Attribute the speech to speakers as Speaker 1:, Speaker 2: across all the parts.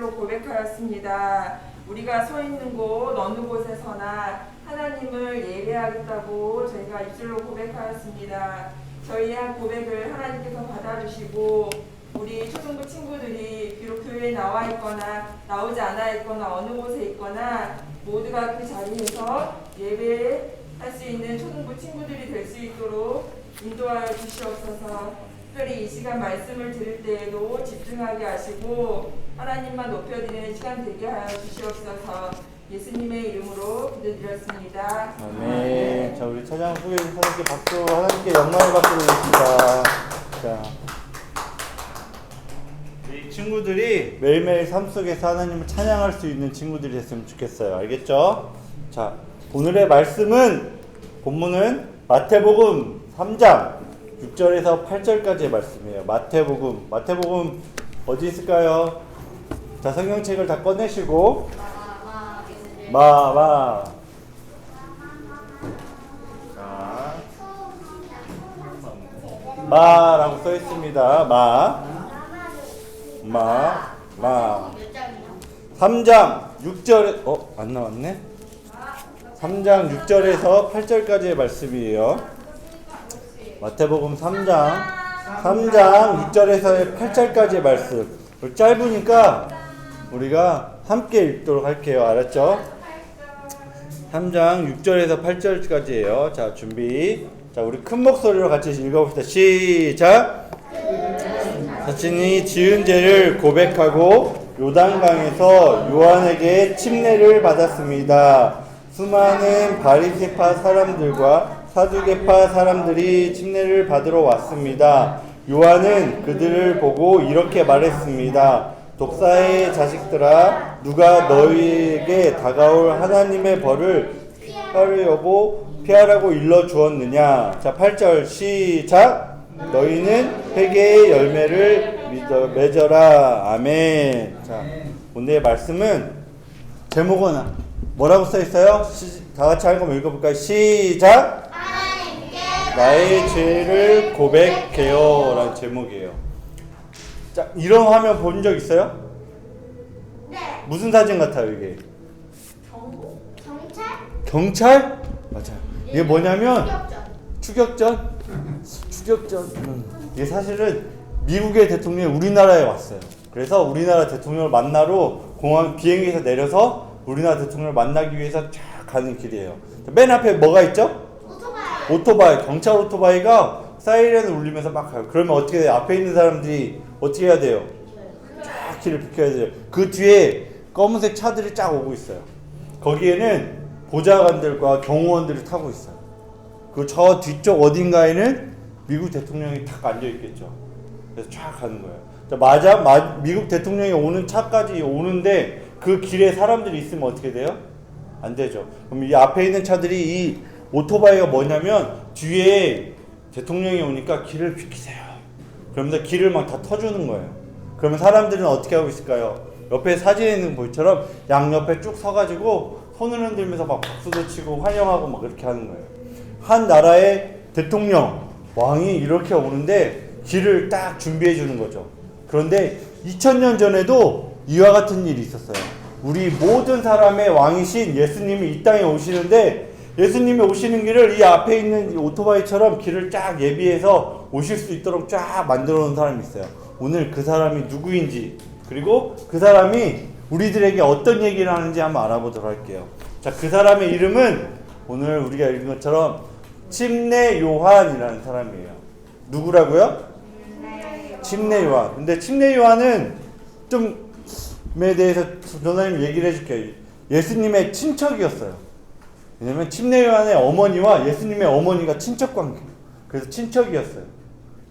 Speaker 1: 입술로 고백하였습니다. 우리가 서 있는 곳 어느 곳에서나 하나님을 예배하겠다고 저희가 입술로 고백하였습니다. 저희의 한 고백을 하나님께서 받아주시고 우리 초등부 친구들이 비록 교회에 나와 있거나 나오지 않아 있거나 어느 곳에 있거나 모두가 그 자리에서 예배할 수 있는 초등부 친구들이 될 수 있도록 인도하여 주시옵소서. 특별히 이 시간 말씀을 들을 때에도 집중하게 하시고 하나님만 높여드리는 시간 되게 하여 주시옵소서. 예수님의 이름으로 기도드렸습니다.
Speaker 2: 아멘. 자, 우리 찬양 후에 하나님께 박수, 하나님께 영광의 박수를 드립니다. 자, 이 친구들이 매일매일 삶 속에서 하나님을 찬양할 수 있는 친구들이 됐으면 좋겠어요. 알겠죠? 자, 오늘의 말씀은 본문은 마태복음 3장 6절에서 8절까지의 말씀이에요. 마태복음 어디 있을까요? 자, 성경책을 다 꺼내시고 마라고 써 있습니다. 3장 6절 안 나왔네. 3장 6절에서 8절까지의 말씀이에요. 마태복음 3장 6절에서 8절까지의 말씀. 짧으니까 우리가 함께 읽도록 할게요. 알았죠? 3장 6절에서 8절까지예요. 자, 준비. 자, 우리 큰 목소리로 같이 읽어봅시다. 시작. 자신이 지은 죄를 고백하고 요단강에서 요한에게 침례를 받았습니다. 수많은 바리새파 사람들과 사두개파 사람들이 침례를 받으러 왔습니다. 요한은 그들을 보고 이렇게 말했습니다. 독사의 자식들아, 누가 너희에게 다가올 하나님의 벌을 피하라고 일러 주었느냐. 자, 8절 시작. 너희는 회개의 열매를 맺어라. 아멘. 자, 오늘의 말씀은 제목은 뭐라고 써 있어요? 다 같이 한번 읽어볼까요? 시작. 나의 죄를 고백해요 라는 제목이에요. 자, 이런 화면 본 적 있어요?
Speaker 3: 네.
Speaker 2: 무슨 사진 같아요 이게?
Speaker 3: 경찰?
Speaker 2: 경찰? 맞아요. 이게 뭐냐면 추격전. 이게 사실은 미국의 대통령이 우리나라에 왔어요. 그래서 우리나라 대통령을 만나러 공항 비행기에서 내려서 우리나라 대통령을 만나기 위해서 쫙 가는 길이에요. 맨 앞에 뭐가 있죠? 오토바이. 경찰 오토바이가 사이렌을 울리면서 막 가요. 그러면 어떻게 돼요? 앞에 있는 사람들이 어떻게 해야 돼요? 쫙 길을 비켜야 돼요. 그 뒤에 검은색 차들이 쫙 오고 있어요. 거기에는 보좌관들과 경호원들이 타고 있어요. 그 저 뒤쪽 어딘가에는 미국 대통령이 탁 앉아 있겠죠. 그래서 쫙 가는 거예요. 자, 미국 대통령이 오는 차까지 오는데 그 길에 사람들이 있으면 어떻게 돼요? 안 되죠. 그럼 이 앞에 있는 차들이 이 오토바이가 뭐냐면 뒤에 대통령이 오니까 길을 비키세요. 그러면서 길을 막 다 터주는 거예요. 그러면 사람들은 어떻게 하고 있을까요? 옆에 사진에 있는 보이처럼 양옆에 쭉 서가지고 손을 흔들면서 막 박수도 치고 환영하고 막 그렇게 하는 거예요. 한 나라의 대통령, 왕이 이렇게 오는데 길을 딱 준비해 주는 거죠. 그런데 2000년 전에도 이와 같은 일이 있었어요. 우리 모든 사람의 왕이신 예수님이 이 땅에 오시는데 예수님이 오시는 길을 이 앞에 있는 이 오토바이처럼 길을 쫙 예비해서 오실 수 있도록 쫙 만들어 놓은 사람이 있어요. 오늘 그 사람이 누구인지 그리고 그 사람이 우리들에게 어떤 얘기를 하는지 한번 알아보도록 할게요. 자, 그 사람의 이름은 오늘 우리가 읽은 것처럼 침례 요한이라는 사람이에요. 누구라고요? 침례 요한. 근데 침례 요한은 좀에 대해서 전사님 얘기를 해줄게요. 예수님의 친척이었어요. 왜냐면 침례 요한의 어머니와 예수님의 어머니가 친척 관계. 그래서 친척이었어요.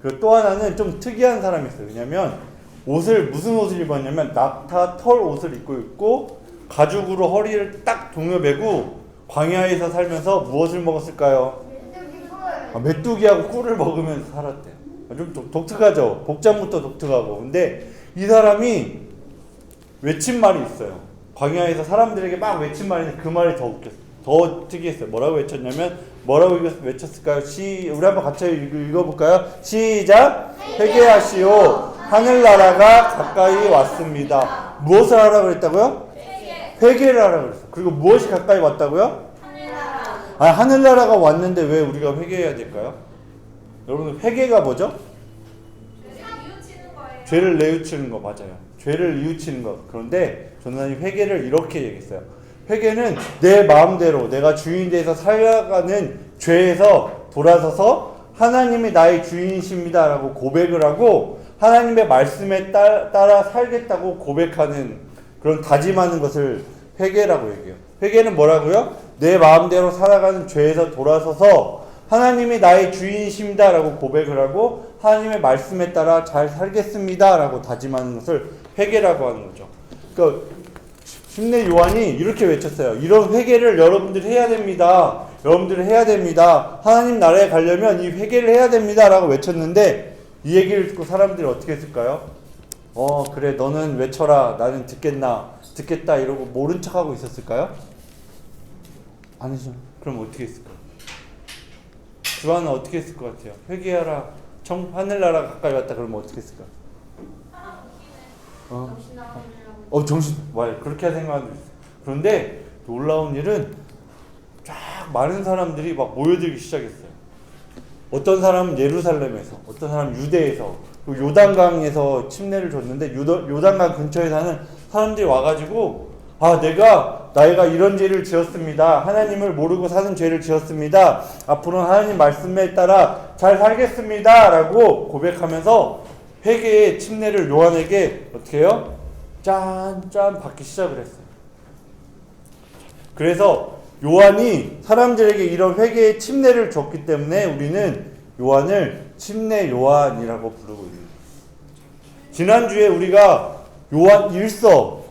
Speaker 2: 그리고 또 하나는 좀 특이한 사람이었어요. 왜냐면 무슨 옷을 입었냐면 낙타 털 옷을 입고 있고 가죽으로 허리를 딱 동여매고 광야에서 살면서 무엇을 먹었을까요? 메뚜기하고 꿀을 먹으면서 살았대요. 좀 독특하죠. 복장부터 독특하고. 근데 이 사람이 외친 말이 있어요. 광야에서 사람들에게 막 외친 말인데 그 말이 더 웃겼어요. 더 특이했어요. 뭐라고 외쳤냐면 뭐라고 외쳤을까요? 우리 한번 같이 읽어볼까요? 시작. 회개하시오. 하늘나라가 가까이 왔습니다. 무엇을 하라고 그랬다고요? 회개를 하라고 그랬어. 그리고 무엇이 가까이 왔다고요? 아, 하늘나라가 왔는데 왜 우리가 회개해야 될까요? 여러분, 회개가 뭐죠? 죄를 뉘우치는 거 맞아요. 죄를 뉘우치는 것. 그런데 전도사님 회개를 이렇게 얘기했어요. 회개는 내 마음대로 내가 주인이 돼서 살아가는 죄에서 돌아서서 하나님이 나의 주인이십니다 라고 고백을 하고 하나님의 말씀에 따라 살겠다고 고백하는 그런 다짐하는 것을 회개라고 얘기해요. 회개는 뭐라고요? 내 마음대로 살아가는 죄에서 돌아서서 하나님이 나의 주인이십니다 라고 고백을 하고 하나님의 말씀에 따라 잘 살겠습니다 라고 다짐하는 것을 회개라고 하는 거죠. 그러니까 침례 요한이 이렇게 외쳤어요. 이런 회개를 여러분들이 해야 됩니다. 여러분들이 해야 됩니다. 하나님 나라에 가려면 이 회개를 해야 됩니다 라고 외쳤는데 이 얘기를 듣고 사람들이 어떻게 했을까요? 그래 너는 외쳐라 나는 듣겠다 이러고 모른 척하고 있었을까요? 아니죠. 그럼 어떻게 했을까요? 주한은 어떻게 했을 것 같아요? 회개하라 하늘나라 가까이 왔다 그러면 어떻게 했을까? 정신 말 그렇게 생각하는 게 있어요. 그런데 놀라운 일은 쫙 많은 사람들이 막 모여들기 시작했어요. 어떤 사람은 예루살렘에서, 어떤 사람은 유대에서, 그리고 요단강에서 침례를 줬는데 요단강 근처에 사는 사람들이 와가지고 나이가 이런 죄를 지었습니다. 하나님을 모르고 사는 죄를 지었습니다. 앞으로는 하나님 말씀에 따라 잘 살겠습니다. 라고 고백하면서 회개의 침례를 요한에게 어떻게 해요? 짠 받기 시작을 했어요. 그래서 요한이 사람들에게 이런 회개의 침례를 줬기 때문에 우리는 요한을 침례 요한이라고 부르고 있는 거예요. 지난주에 우리가 요한 1서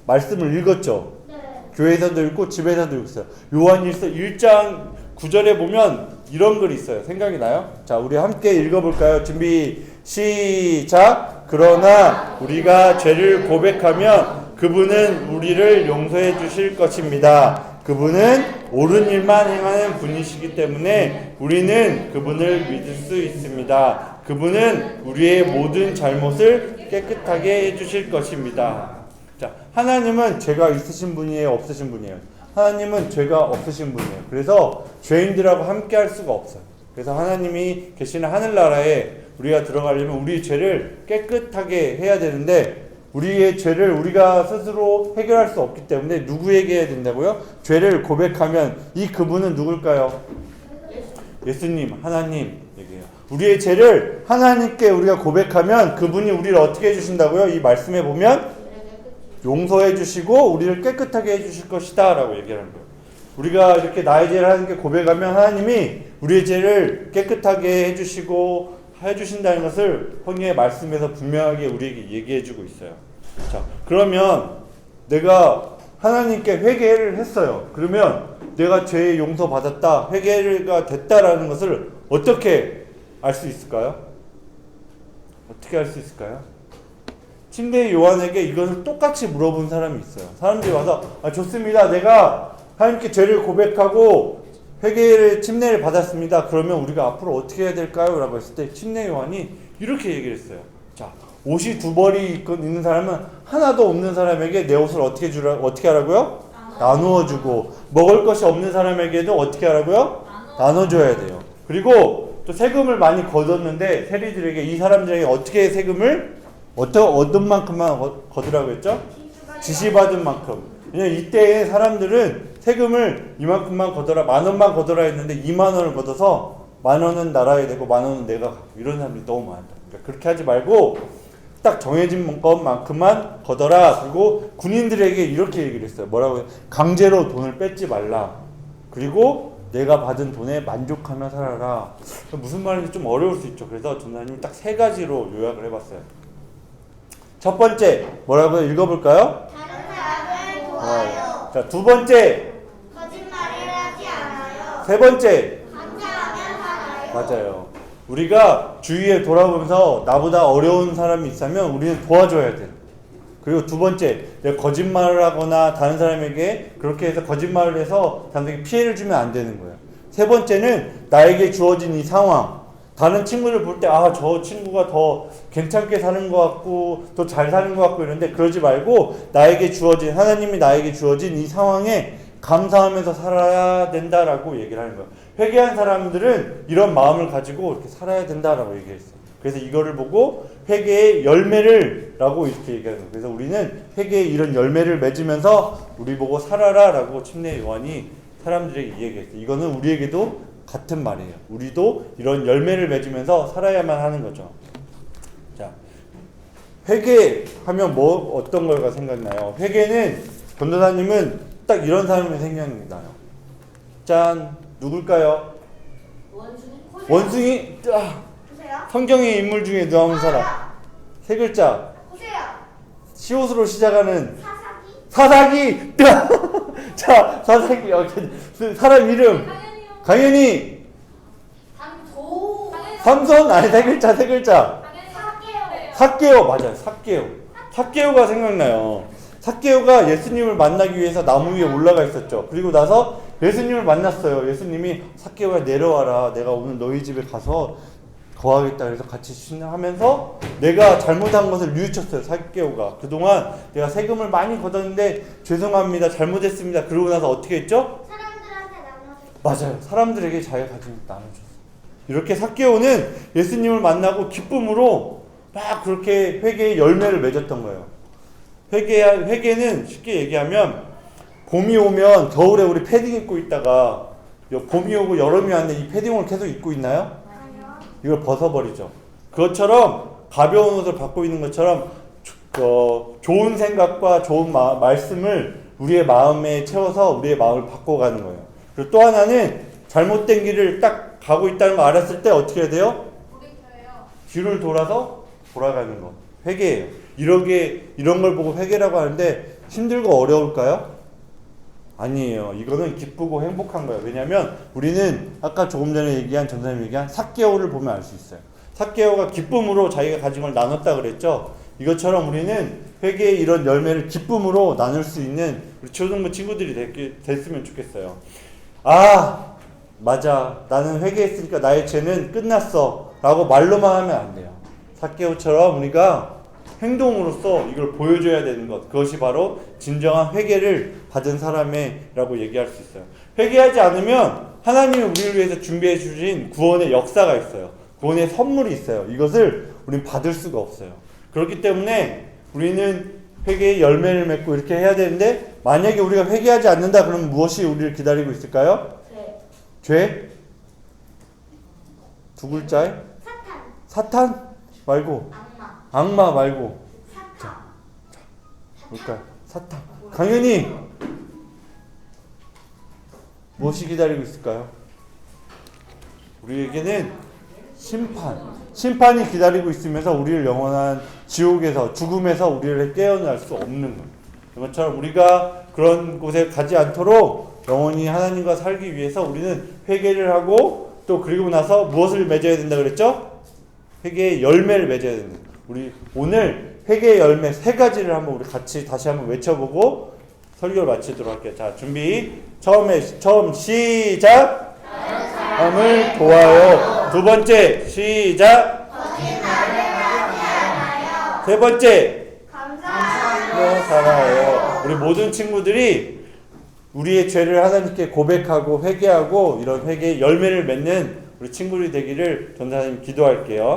Speaker 2: 말씀을 읽었죠. 네. 교회에서도 읽고 집에서도 읽었어요. 요한 1서 1장 9절에 보면 이런 글이 있어요. 생각이 나요? 자, 우리 함께 읽어볼까요? 준비 시작. 그러나 우리가 죄를 고백하면 그분은 우리를 용서해 주실 것입니다. 그분은 옳은 일만 행하는 분이시기 때문에 우리는 그분을 믿을 수 있습니다. 그분은 우리의 모든 잘못을 깨끗하게 해주실 것입니다. 자, 하나님은 죄가 있으신 분이에요? 없으신 분이에요? 하나님은 죄가 없으신 분이에요. 그래서 죄인들하고 함께 할 수가 없어요. 그래서 하나님이 계시는 하늘나라에 우리가 들어가려면 우리 죄를 깨끗하게 해야 되는데 우리의 죄를 우리가 스스로 해결할 수 없기 때문에 누구에게 해야 된다고요? 죄를 고백하면 이 그분은 누굴까요? 예수님, 하나님 얘기해요. 우리의 죄를 하나님께 우리가 고백하면 그분이 우리를 어떻게 해주신다고요? 이 말씀에 보면 용서해 주시고 우리를 깨끗하게 해주실 것이다 라고 얘기하는 거예요. 우리가 이렇게 나의 죄를 하나님께 고백하면 하나님이 우리의 죄를 깨끗하게 해주신다는 것을 성경의 말씀에서 분명하게 우리에게 얘기해주고 있어요. 자, 그러면 내가 하나님께 회개를 했어요. 그러면 내가 죄의 용서 받았다, 회개가 됐다라는 것을 어떻게 알 수 있을까요? 어떻게 알 수 있을까요? 침례 요한에게 이것을 똑같이 물어본 사람이 있어요. 사람들이 와서 좋습니다. 내가 하나님께 죄를 고백하고 회개를 침례를 받았습니다. 그러면 우리가 앞으로 어떻게 해야 될까요? 라고 했을 때 침례 요한이 이렇게 얘기를 했어요. 자, 옷이 두 벌이 있는 사람은 하나도 없는 사람에게 내 옷을 어떻게 하라고요? 나누어 주고 먹을 것이 없는 사람에게도 어떻게 하라고요? 나눠줘야 돼요. 그리고 또 세금을 많이 거뒀는데 세리들에게 이 사람들에게 어떻게 세금을 어떤 만큼만 거두라고 했죠? 지시받은 만큼. 왜냐면 이때의 사람들은 세금을 이만큼만 거둬라, 10,000원만 거둬라 했는데 20,000원을 걷어서 10,000원은 나라에 되고 10,000원은 내가 갖고 이런 사람들이 너무 많다. 그러니까 그렇게 하지 말고 딱 정해진 것만큼만 거둬라. 그리고 군인들에게 이렇게 얘기를 했어요. 뭐라고 해요? 강제로 돈을 뺏지 말라. 그리고 내가 받은 돈에 만족하며 살아라. 무슨 말인지 좀 어려울 수 있죠. 그래서 전사님이 딱 3가지로 요약을 해봤어요. 첫 번째 뭐라고요? 읽어볼까요?
Speaker 3: 다른 사람을 도와요.
Speaker 2: 자, 두 번째
Speaker 3: 거짓말을 하지 않아요.
Speaker 2: 세 번째
Speaker 3: 감사하면 살아요.
Speaker 2: 맞아요. 우리가 주위에 돌아보면서 나보다 어려운 사람이 있으면 우리는 도와줘야 돼요. 그리고 두 번째, 내가 거짓말을 하거나 다른 사람에게 그렇게 해서 거짓말을 해서 사람들에게 피해를 주면 안 되는 거예요. 세 번째는 나에게 주어진 이 상황, 다른 친구를 볼 때 아, 저 친구가 더 괜찮게 사는 것 같고 더 잘 사는 것 같고 이런데 그러지 말고 나에게 주어진 하나님이 나에게 주어진 이 상황에 감사하면서 살아야 된다라고 얘기를 하는 거예요. 회개한 사람들은 이런 마음을 가지고 이렇게 살아야 된다라고 얘기했어요. 그래서 이거를 보고 회개의 열매를 라고 이렇게 얘기하는 거예요. 그래서 우리는 회개의 이런 열매를 맺으면서 우리 보고 살아라 라고 침례 요한이 사람들에게 얘기했어요. 이거는 우리에게도 같은 말이에요. 우리도 이런 열매를 맺으면서 살아야만 하는 거죠. 자, 회개하면 뭐 어떤 거가 생각나요? 회개는 전도사님은 딱 이런 사람이 생각나요. 짠, 누굴까요? 원숭이.
Speaker 3: 보세요.
Speaker 2: 성경의 인물 중에 나오는 사람. 세 글자.
Speaker 3: 보세요.
Speaker 2: 시옷으로 시작하는
Speaker 3: 사사기.
Speaker 2: 사사기. 자, 사사기. 사람 이름. 강현이. 삼손. 아니, 세 글자, 세 글자. 삭개오. 맞아요. 삭개오가 생각나요. 삭개오가 예수님을 만나기 위해서 나무 위에 올라가 있었죠. 그리고 나서 예수님을 만났어요. 예수님이 삭개오야 내려와라. 내가 오늘 너희 집에 가서 거하겠다. 그래서 같이 하면서 내가 잘못한 것을 뉘우쳤어요. 삭개오가. 그동안 내가 세금을 많이 걷었는데 죄송합니다. 잘못했습니다. 그러고 나서 어떻게 했죠?
Speaker 3: 사람들한테 나눠줬어요.
Speaker 2: 맞아요. 사람들에게 자기가 가진 것 나눠줬어요. 이렇게 삭개오는 예수님을 만나고 기쁨으로 막 그렇게 회개의 열매를 맺었던 거예요. 회개는 쉽게 얘기하면 봄이 오면 겨울에 우리 패딩 입고 있다가 봄이 오고 여름이 왔는데 이 패딩을 계속 입고 있나요? 이걸 벗어버리죠. 그것처럼 가벼운 옷을 받고 있는 것처럼 좋은 생각과 좋은 말씀을 우리의 마음에 채워서 우리의 마음을 바꿔가는 거예요. 그리고 또 하나는 잘못된 길을 딱 가고 있다는 거 알았을 때 어떻게 해야 돼요? 뒤를 돌아서 돌아가는 거. 회개예요. 이런 걸 보고 회개라고 하는데 힘들고 어려울까요? 아니에요. 이거는 기쁘고 행복한 거예요. 왜냐하면 우리는 아까 조금 전에 얘기한 전사님 얘기한 삭개오를 보면 알 수 있어요. 삭개오가 기쁨으로 자기가 가진 걸 나눴다 그랬죠. 이것처럼 우리는 회개의 이런 열매를 기쁨으로 나눌 수 있는 우리 초등부 친구들이 됐으면 좋겠어요. 아, 맞아. 나는 회개했으니까 나의 죄는 끝났어. 라고 말로만 하면 안 돼요. 삭개오처럼 우리가 행동으로써 이걸 보여줘야 되는 것. 그것이 바로 진정한 회개를 받은 사람이라고 얘기할 수 있어요. 회개하지 않으면 하나님이 우리를 위해서 준비해 주신 구원의 역사가 있어요. 구원의 선물이 있어요. 이것을 우리는 받을 수가 없어요. 그렇기 때문에 우리는 회개의 열매를 맺고 이렇게 해야 되는데 만약에 우리가 회개하지 않는다 그러면 무엇이 우리를 기다리고 있을까요? 죄? 두 글자에? 사탄 말고 악마 말고 자, 뭘까요? 사탄. 강연이 무엇이 기다리고 있을까요? 우리에게는 심판이 기다리고 있으면서 우리를 영원한 지옥에서 죽음에서 우리를 깨어날 수 없는 거예요. 그것처럼 우리가 그런 곳에 가지 않도록 영원히 하나님과 살기 위해서 우리는 회개를 하고 또 그리고 나서 무엇을 맺어야 된다 그랬죠? 회개의 열매를 맺어야 된다. 우리 오늘 회개의 열매 3가지를 한번 우리 같이 다시 한번 외쳐보고 설교를 마치도록 할게요. 자, 준비. 처음 시작. 사람을 도와요. 두 번째 시작. 세 번째 감사하며 살아요. 우리 모든 친구들이 우리의 죄를 하나님께 고백하고 회개하고 이런 회개의 열매를 맺는 우리 친구들이 되기를 전사님 기도할게요.